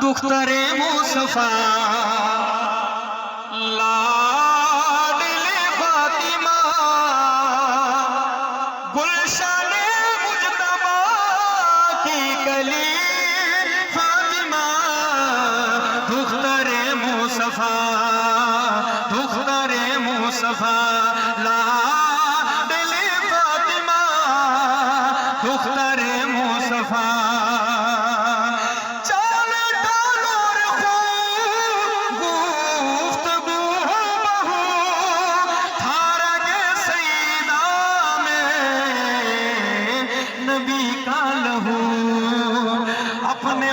دختر مصطفیٰ لاڈل فاطمہ گلشن مجتبیٰ کی کلی فاطمہ دختر مصطفیٰ لاڈل فاطمہ دختر مصطفیٰ نبی کا لہو اپنے